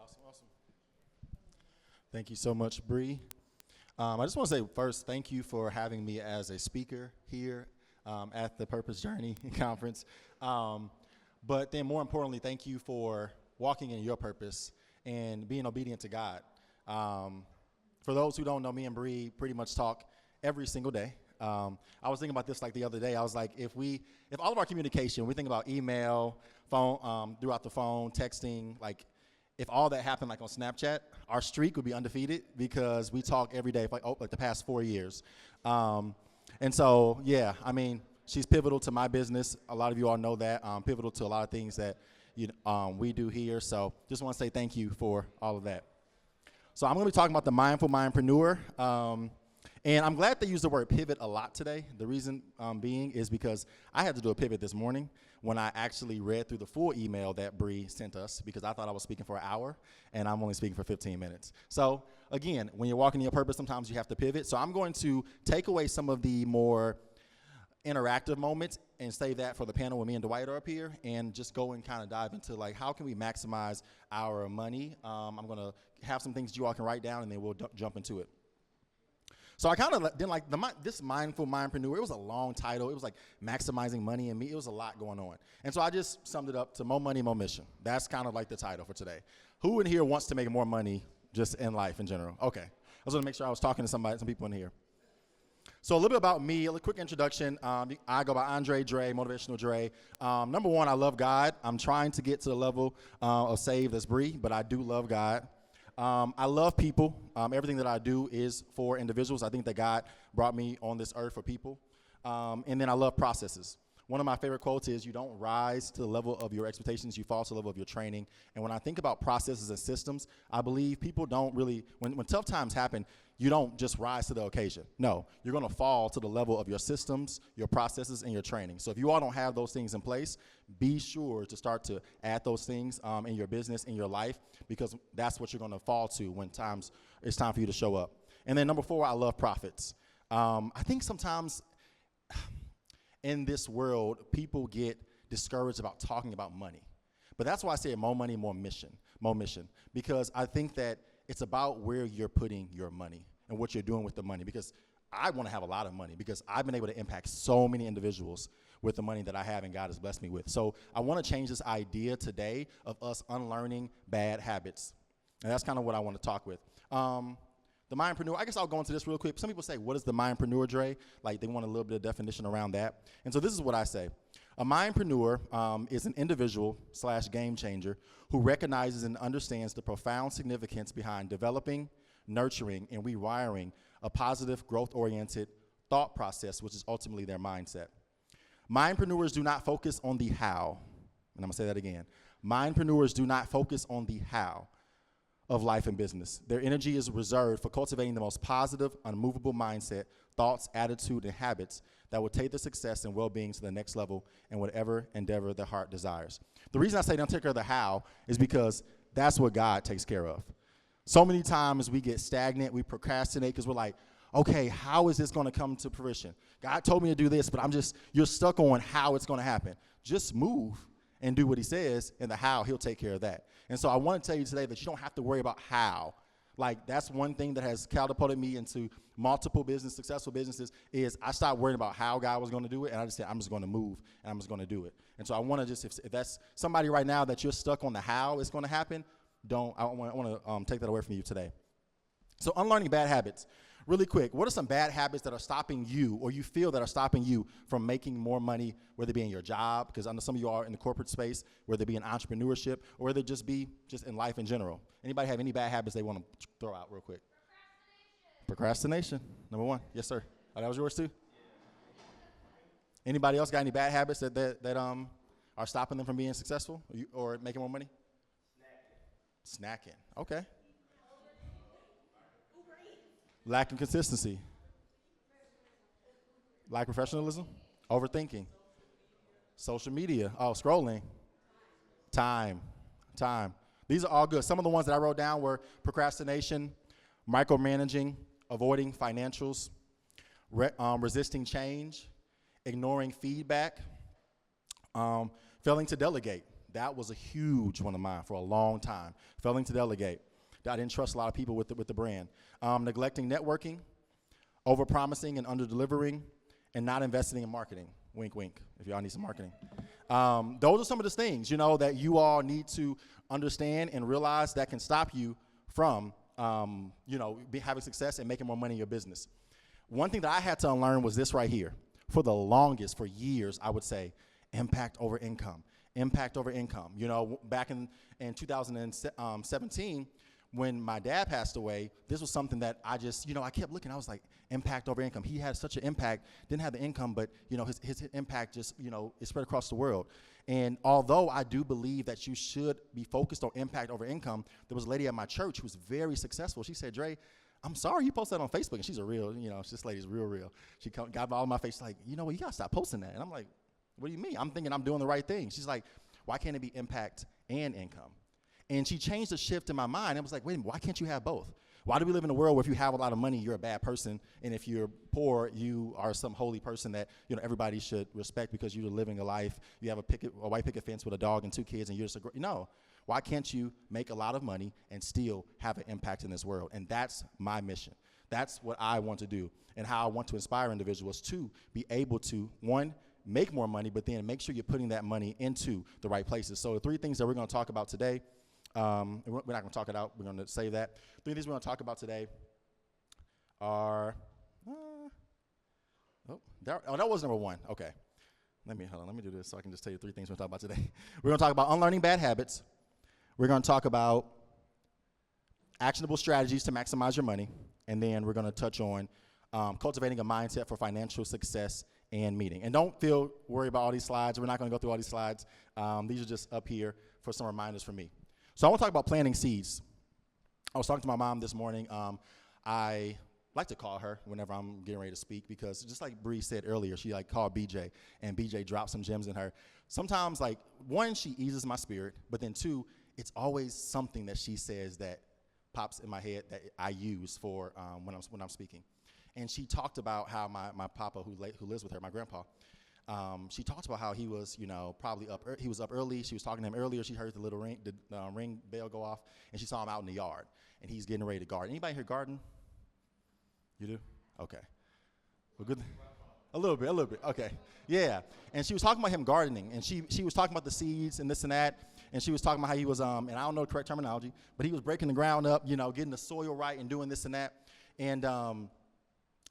Awesome, awesome. Thank you so much, Bree. I just want to say first, thank you for having me as a speaker here at the Purpose Journey Conference. But then more importantly, thank you for walking in your purpose and being obedient to God. For those who don't know, me and Bree pretty much talk every single day. I was thinking about this like the other day. I was like, if all of our communication, we think about email, phone, throughout the phone, texting, like if all that happened like on Snapchat, our streak would be undefeated because we talk every day for like the past 4 years. And so, yeah, I mean, she's pivotal to my business. A lot of you all know that. Pivotal to a lot of things that we do here. So just want to say thank you for all of that. So I'm going to be talking about the Mindful Mindpreneur. And I'm glad they used the word pivot a lot today. The reason being is because I had to do a pivot this morning when I actually read through the full email that Bree sent us because I thought I was speaking for an hour, and I'm only speaking for 15 minutes. So, again, when you're walking in your purpose, sometimes you have to pivot. So I'm going to take away some of the more interactive moments and save that for the panel when me and Dwight are up here and just go and kind of dive into, like, how can we maximize our money? I'm going to have some things you all can write down, and then we'll jump into it. So I kind of didn't like this Mindful Mindpreneur. It was a long title. It was like maximizing money and me. It was a lot going on. And so I just summed it up to more money, more mission. That's kind of like the title for today. Who in here wants to make more money just in life in general? Okay. I was going to make sure I was talking to some people in here. So a little bit about me, a quick introduction. I go by Andre Dre, Motivational Dre. Number one, I love God. I'm trying to get to the level of saved as Bree, but I do love God. I love people. Everything that I do is for individuals. I think that God brought me on this earth for people. And then I love processes. One of my favorite quotes is, you don't rise to the level of your expectations, you fall to the level of your training. And when I think about processes and systems, I believe people don't really, when tough times happen, you don't just rise to the occasion. No, you're going to fall to the level of your systems, your processes, and your training. So if you all don't have those things in place, be sure to start to add those things in your business, in your life, because that's what you're going to fall to when it's time for you to show up. And then number four, I love profits. I think sometimes in this world, people get discouraged about talking about money. But that's why I say more money, more mission, because I think that it's about where you're putting your money and what you're doing with the money, because I want to have a lot of money because I've been able to impact so many individuals with the money that I have and God has blessed me with. So I want to change this idea today of us unlearning bad habits. And that's kind of what I want to talk with. The mindpreneur, I guess I'll go into this real quick. Some people say, what is the mindpreneur, Dre? Like they want a little bit of definition around that. And so this is what I say. A mindpreneur is an individual / game changer who recognizes and understands the profound significance behind developing, nurturing, and rewiring a positive, growth-oriented thought process, which is ultimately their mindset. Mindpreneurs do not focus on the how. And I'm going to say that again. Mindpreneurs do not focus on the how of life and business. Their energy is reserved for cultivating the most positive, unmovable mindset, thoughts, attitude, and habits that will take their success and well-being to the next level in whatever endeavor their heart desires. The reason I say don't take care of the how is because that's what God takes care of. So many times we get stagnant, we procrastinate because we're like, okay, how is this going to come to fruition? God told me to do this, but you're stuck on how it's going to happen. Just move and do what he says, and the how, he'll take care of that. And so I want to tell you today that you don't have to worry about how. Like, that's one thing that has catapulted me into multiple successful businesses, is I stopped worrying about how God was going to do it, and I just said, I'm just going to move, and I'm just going to do it. And so I want to just, if that's somebody right now that you're stuck on the how it's going to happen, I want to take that away from you today. So unlearning bad habits. Really quick, what are some bad habits that are stopping you, or you feel that are stopping you from making more money, whether it be in your job, because I know some of you are in the corporate space, whether it be in entrepreneurship, or whether it just be just in life in general. Anybody have any bad habits they want to throw out real quick? Procrastination, number one. Yes, sir. Oh, that was yours too? Anybody else got any bad habits that are stopping them from being successful or making more money? Snacking. Okay. Lack of consistency. Lack of professionalism. Overthinking. Social media. Oh, scrolling. Time. These are all good. Some of the ones that I wrote down were procrastination, micromanaging, avoiding financials, resisting change, ignoring feedback, failing to delegate. that was a huge one of mine for a long time. Failing to delegate. I didn't trust a lot of people with the brand. Neglecting networking, over-promising and under-delivering, and not investing in marketing. Wink, wink, if y'all need some marketing. Those are some of the things, that you all need to understand and realize that can stop you from, having success and making more money in your business. One thing that I had to unlearn was this right here. For the longest, for years, I would say, impact over income. Impact over income. Back in 2017, when my dad passed away, this was something that I just, I kept looking. I was like, impact over income. He had such an impact, didn't have the income, but, his impact just, it spread across the world. And although I do believe that you should be focused on impact over income, there was a lady at my church who was very successful. She said, Dre, I'm sorry you posted that on Facebook. And she's a real, this lady's real. She got all in my face like, you gotta stop posting that. And I'm like, what do you mean? I'm thinking I'm doing the right thing. She's like, why can't it be impact and income? And she changed the shift in my mind. I was like, wait a minute, why can't you have both? Why do we live in a world where if you have a lot of money, you're a bad person, and if you're poor, you are some holy person that everybody should respect because you're living a life, you have a white picket fence with a dog and 2 kids, and you're just no. Why can't you make a lot of money and still have an impact in this world? And that's my mission. That's what I want to do, and how I want to inspire individuals to be able to, one, make more money, but then make sure you're putting that money into the right places. So the 3 things that we're going to talk about today, we're not going to talk it out. We're going to save that. 3 things we're going to talk about today are, that was number 1. Okay. Let me do this so I can just tell you 3 things we're going to talk about today. We're going to talk about unlearning bad habits. We're going to talk about actionable strategies to maximize your money. And then we're going to touch on cultivating a mindset for financial success and meeting. And don't worry about all these slides. We're not going to go through all these slides. These are just up here for some reminders for me. So I want to talk about planting seeds. I was talking to my mom this morning. I like to call her whenever I'm getting ready to speak because just like Bree said earlier, she called BJ, and BJ dropped some gems in her. Sometimes, 1, she eases my spirit, but then 2, it's always something that she says that pops in my head that I use for when I'm speaking. And she talked about how my papa, who lives with her, my grandpa, she talked about how he was, probably up. He was up early. She was talking to him earlier. She heard the little ring bell go off, and she saw him out in the yard, and he's getting ready to garden. Anybody here garden? You do? Okay. Well, good. A little bit. Okay. Yeah. And she was talking about him gardening, and she was talking about the seeds and this and that, and she was talking about how he was, and I don't know the correct terminology, but he was breaking the ground up, getting the soil right and doing this and that, and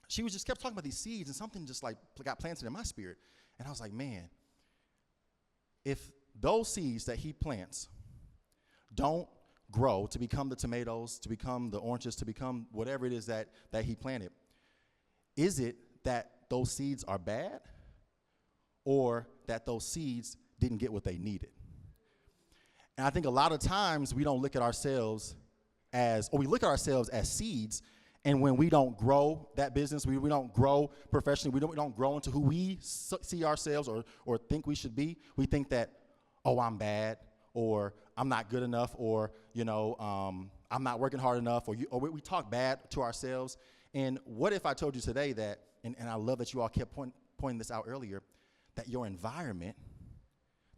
she was just kept talking about these seeds, and something just got planted in my spirit. And I was like, man, if those seeds that he plants don't grow to become the tomatoes, to become the oranges, to become whatever it is that he planted, is it that those seeds are bad or that those seeds didn't get what they needed? And I think a lot of times we don't look at ourselves we look at ourselves as seeds. And when we don't grow that business, we don't grow professionally, we don't grow into who we see ourselves or think we should be, we think that, oh, I'm bad, or I'm not good enough, or, I'm not working hard enough, or we talk bad to ourselves. And what if I told you today that, and I love that you all kept pointing this out earlier, that your environment,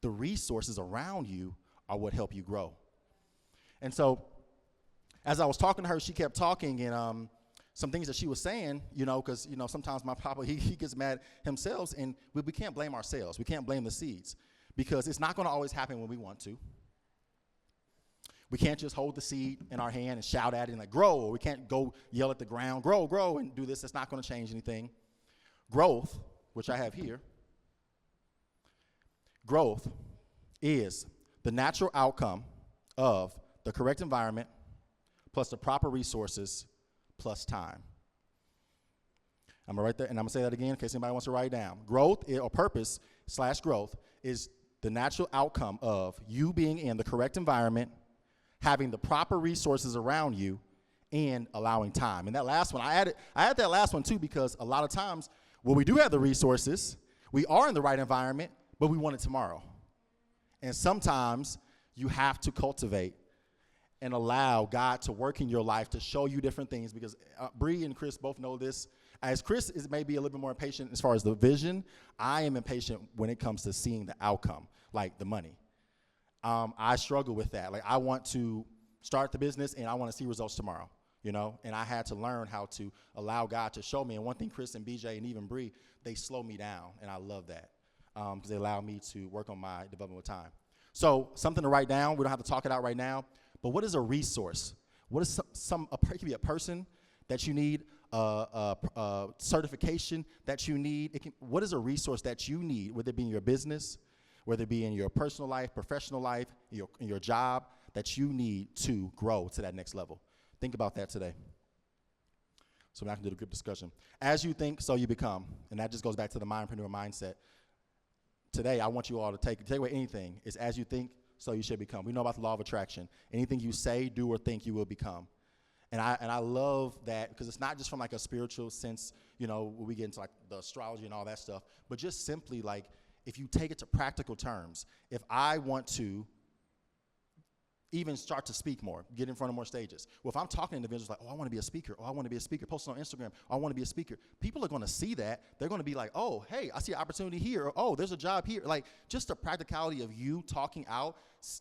the resources around you are what help you grow. And so as I was talking to her, she kept talking, and some things that she was saying, because, sometimes my papa, he gets mad himself, and we can't blame ourselves. We can't blame the seeds, because it's not going to always happen when we want to. We can't just hold the seed in our hand and shout at it and grow, or we can't go yell at the ground, grow, and do this. It's not going to change anything. Growth, which I have here, growth is the natural outcome of the correct environment plus the proper resources plus time. I'm going to write that, and I'm going to say that again in case anybody wants to write it down. Growth or purpose/growth is the natural outcome of you being in the correct environment, having the proper resources around you, and allowing time. And that last one, I added that last one too, because a lot of times when we do have the resources, we are in the right environment, but we want it tomorrow. And sometimes you have to cultivate and allow God to work in your life to show you different things, because Bree and Chris both know this. As Chris is maybe a little bit more impatient as far as the vision, I am impatient when it comes to seeing the outcome, like the money. I struggle with that. Like, I want to start the business and I want to see results tomorrow, you know? And I had to learn how to allow God to show me. And one thing Chris and BJ and even Bree, they slow me down, and I love that because they allow me to work on my development with time. So something to write down. We don't have to talk it out right now. But what is a resource? What is it could be a person that you need, a certification that you need. What is a resource that you need, whether it be in your business, whether it be in your personal life, professional life, in your job, that you need to grow to that next level? Think about that today. So now I can do the group discussion. As you think, so you become. And that just goes back to the mindpreneur mindset. Today, I want you all to take away anything. It's as you think, so you should become. We know about the law of attraction. Anything you say, do, or think, you will become. And I love that because it's not just from like a spiritual sense, you know, when we get into like the astrology and all that stuff, but just simply like if you take it to practical terms, if I want to even start to speak more, get in front of more stages. Well, if I'm talking to individuals like, oh, I want to be a speaker, oh, I want to be a speaker, posting on Instagram, oh, I want to be a speaker, people are going to see that. They're going to be like, oh, hey, I see an opportunity here, or oh, there's a job here. Like, just the practicality of you talking out,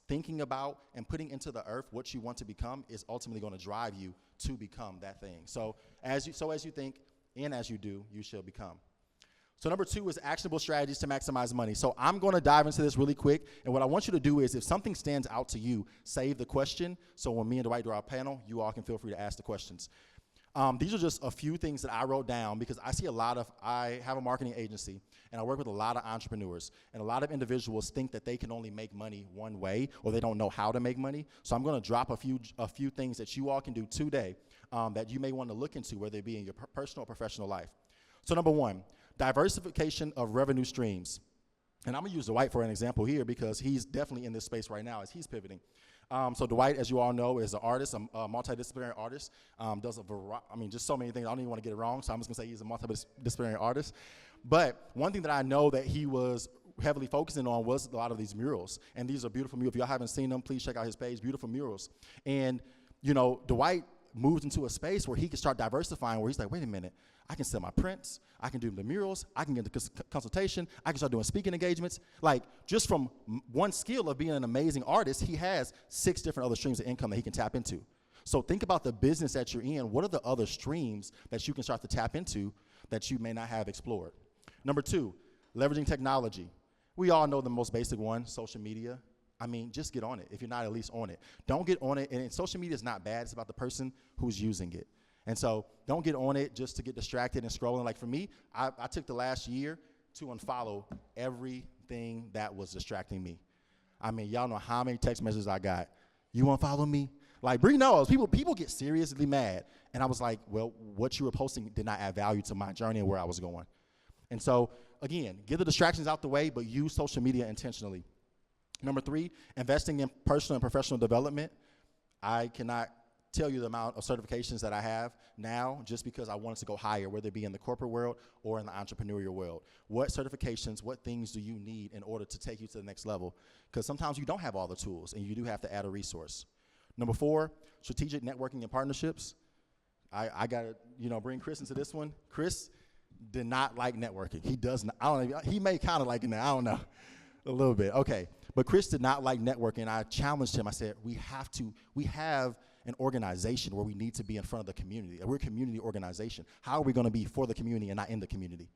thinking about, and putting into the earth what you want to become is ultimately going to drive you to become that thing. So as you think and as you do, you shall become. So number 2 is actionable strategies to maximize money. So I'm going to dive into this really quick. And what I want you to do is if something stands out to you, save the question. So when me and Dwight do our panel, you all can feel free to ask the questions. These are just a few things that I wrote down because I have a marketing agency and I work with a lot of entrepreneurs, and a lot of individuals think that they can only make money one way or they don't know how to make money. So I'm going to drop a few things that you all can do today that you may want to look into, whether it be in your personal or professional life. So number 1, diversification of revenue streams. And I'm going to use Dwight for an example here because he's definitely in this space right now as he's pivoting. So Dwight, as you all know, is an artist, a multidisciplinary artist, does just so many things. I don't even want to get it wrong, so I'm just going to say he's a multidisciplinary artist. But one thing that I know that he was heavily focusing on was a lot of these murals. And these are beautiful murals. If y'all haven't seen them, please check out his page, beautiful murals. And, you know, Dwight moved into a space where he could start diversifying, where he's like, wait a minute, I can sell my prints, I can do the murals, I can get the consultation, I can start doing speaking engagements. Like, just from one skill of being an amazing artist, he has 6 different other streams of income that he can tap into. So think about the business that you're in. What are the other streams that you can start to tap into that you may not have explored? Number 2, leveraging technology. We all know the most basic one, social media. I mean, just get on it if you're not at least on it. Don't get on it, and social media is not bad. It's about the person who's using it. And so don't get on it just to get distracted and scrolling. Like for me, I took the last year to unfollow everything that was distracting me. I mean, y'all know how many text messages I got. You unfollow me? Like, Bree knows. People get seriously mad. And I was like, well, what you were posting did not add value to my journey and where I was going. And so, again, get the distractions out the way, but use social media intentionally. Number 3, investing in personal and professional development. I cannot tell you the amount of certifications that I have now just because I wanted to go higher, whether it be in the corporate world or in the entrepreneurial world. What certifications, what things do you need in order to take you to the next level? Because sometimes you don't have all the tools and you do have to add a resource. Number 4, strategic networking and partnerships. I got to bring Chris into this one. Chris did not like networking. He does not. I don't know. He may kind of like it now. I don't know. A little bit. Okay. But Chris did not like networking. I challenged him. I said, we have an organization where we need to be in front of the community. We're a community organization. How are we going to be for the community and not in the community?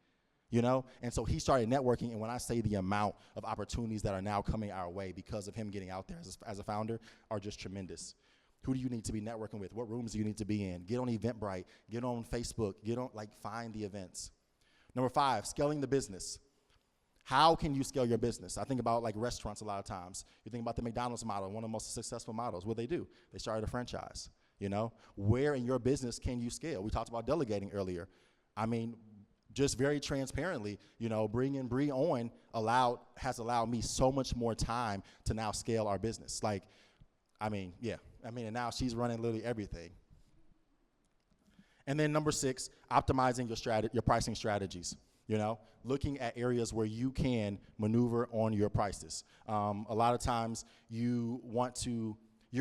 You know? And so he started networking, and when I say the amount of opportunities that are now coming our way because of him getting out there as a founder are just tremendous. Who do you need to be networking with? What rooms do you need to be in? Get on Eventbrite. Get on Facebook. Find the events. Number 5, scaling the business. How can you scale your business? I think about like restaurants a lot of times. You think about the McDonald's model, one of the most successful models. What do? They started a franchise, you know? Where in your business can you scale? We talked about delegating earlier. I mean, just very transparently, bringing Bree on has allowed me so much more time to now scale our business. And now she's running literally everything. And then number 6, optimizing your pricing strategies. Looking at areas where you can maneuver on your prices. A lot of times you're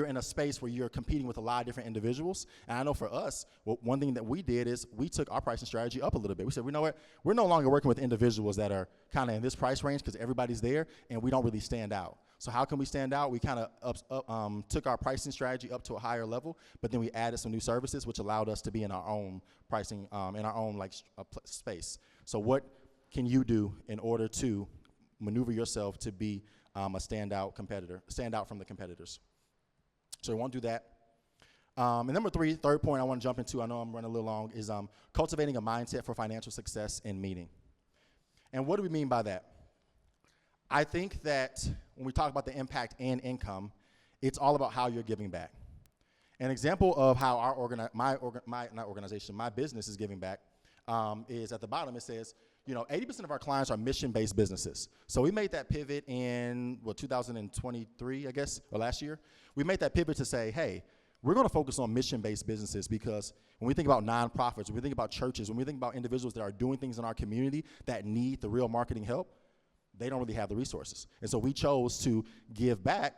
in a space where you're competing with a lot of different individuals. And I know for us, one thing that we did is we took our pricing strategy up a little bit. We said, you know what? We're no longer working with individuals that are kind of in this price range because everybody's there and we don't really stand out. So how can we stand out? We kind of took our pricing strategy up to a higher level, but then we added some new services, which allowed us to be in our own pricing, in our own space. So what can you do in order to maneuver yourself to be a standout competitor, stand out from the competitors? So we won't do that. And number three, third point I want to jump into, I know I'm running a little long, is cultivating a mindset for financial success in meaning. And what do we mean by that? I think that when we talk about the impact and income, it's all about how you're giving back. An example of how my business is giving back is at the bottom. It says, 80% of our clients are mission-based businesses. So we made that pivot in 2023, I guess, or last year. We made that pivot to say, hey, we're going to focus on mission-based businesses, because when we think about nonprofits, when we think about churches, when we think about individuals that are doing things in our community that need the real marketing help, they don't really have the resources. And so we chose to give back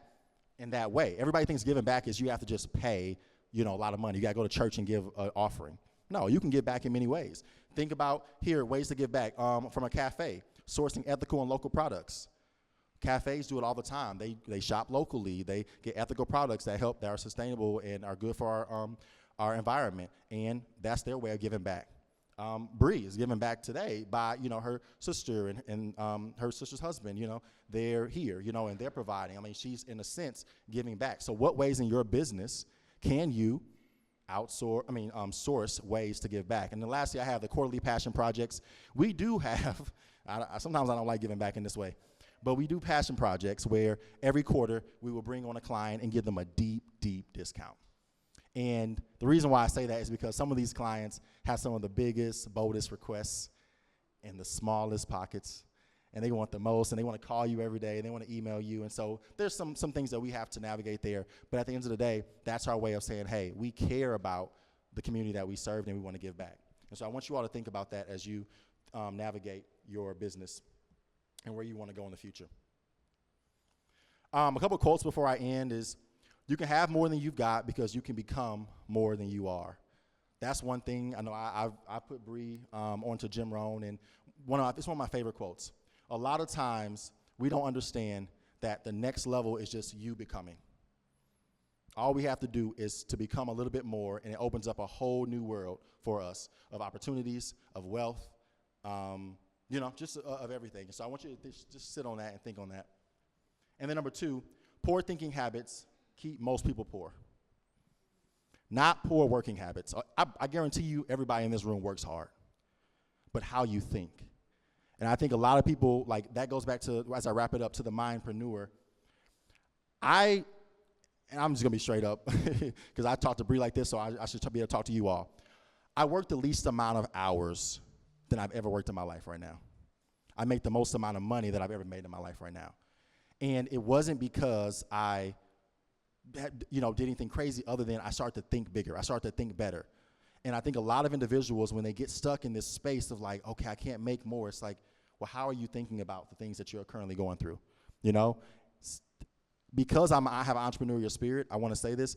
in that way. Everybody thinks giving back is you have to just pay, a lot of money. You got to go to church and give an offering. No, you can give back in many ways. Think about here, ways to give back from a cafe, sourcing ethical and local products. Cafes do it all the time. They shop locally. They get ethical products that are sustainable and are good for our environment, and that's their way of giving back. Bree is giving back today by, her sister and her sister's husband, they're here, and they're providing. I mean, she's, in a sense, giving back. So what ways in your business can you source ways to give back? And then lastly, I have the quarterly passion projects. We do have, sometimes I don't like giving back in this way, but we do passion projects where every quarter we will bring on a client and give them a deep, deep discount. And the reason why I say that is because some of these clients have some of the biggest, boldest requests in the smallest pockets, and they want the most, and they want to call you every day, and they want to email you. And so there's some things that we have to navigate there. But at the end of the day, that's our way of saying, hey, we care about the community that we serve, and we want to give back. And so I want you all to think about that as you navigate your business and where you want to go in the future. A couple quotes before I end is, you can have more than you've got because you can become more than you are. That's one thing. I know I put Bree onto Jim Rohn, and it's one of my favorite quotes. A lot of times we don't understand that the next level is just you becoming. All we have to do is to become a little bit more, and it opens up a whole new world for us of opportunities, of wealth, just of everything. So I want you to just sit on that and think on that. And then number two, poor thinking habits keep most people poor. Not poor working habits. I guarantee you everybody in this room works hard, but how you think. And I think a lot of people, that goes back to, as I wrap it up, to the mindpreneur. And I'm just going to be straight up because I talked to Bree like this, so I should be able to talk to you all. I work the least amount of hours than I've ever worked in my life right now. I make the most amount of money that I've ever made in my life right now. And it wasn't because I did anything crazy other than I started to think bigger. I started to think better. And I think a lot of individuals, when they get stuck in this space of okay, I can't make more, it's like, well, how are you thinking about the things that you're currently going through? Because I have an entrepreneurial spirit, I want to say this,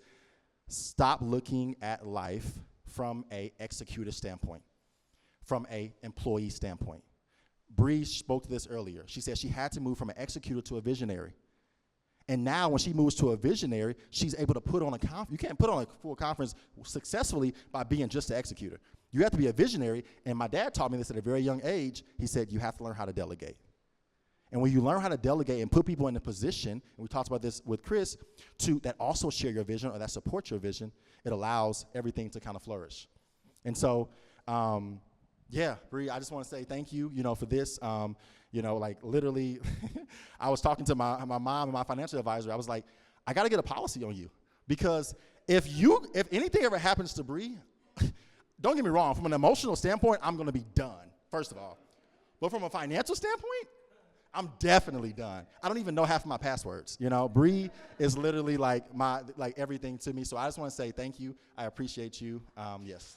stop looking at life from a executor standpoint, from a employee standpoint. Bree spoke to this earlier. She said she had to move from an executor to a visionary. And now when she moves to a visionary, she's able to put on a conference. You can't put on a full conference successfully by being just an executor. You have to be a visionary. And my dad taught me this at a very young age. He said, you have to learn how to delegate. And when you learn how to delegate and put people in a position, and we talked about this with Chris, that also share your vision or that support your vision, it allows everything to kind of flourish. And so, Bree, I just want to say thank you, for this. Literally, I was talking to my mom and my financial advisor. I was like, I got to get a policy on you, because if anything ever happens to Bree, don't get me wrong, from an emotional standpoint, I'm going to be done, first of all. But from a financial standpoint, I'm definitely done. I don't even know half of my passwords. Bree is literally like everything to me. So I just want to say thank you. I appreciate you. Yes.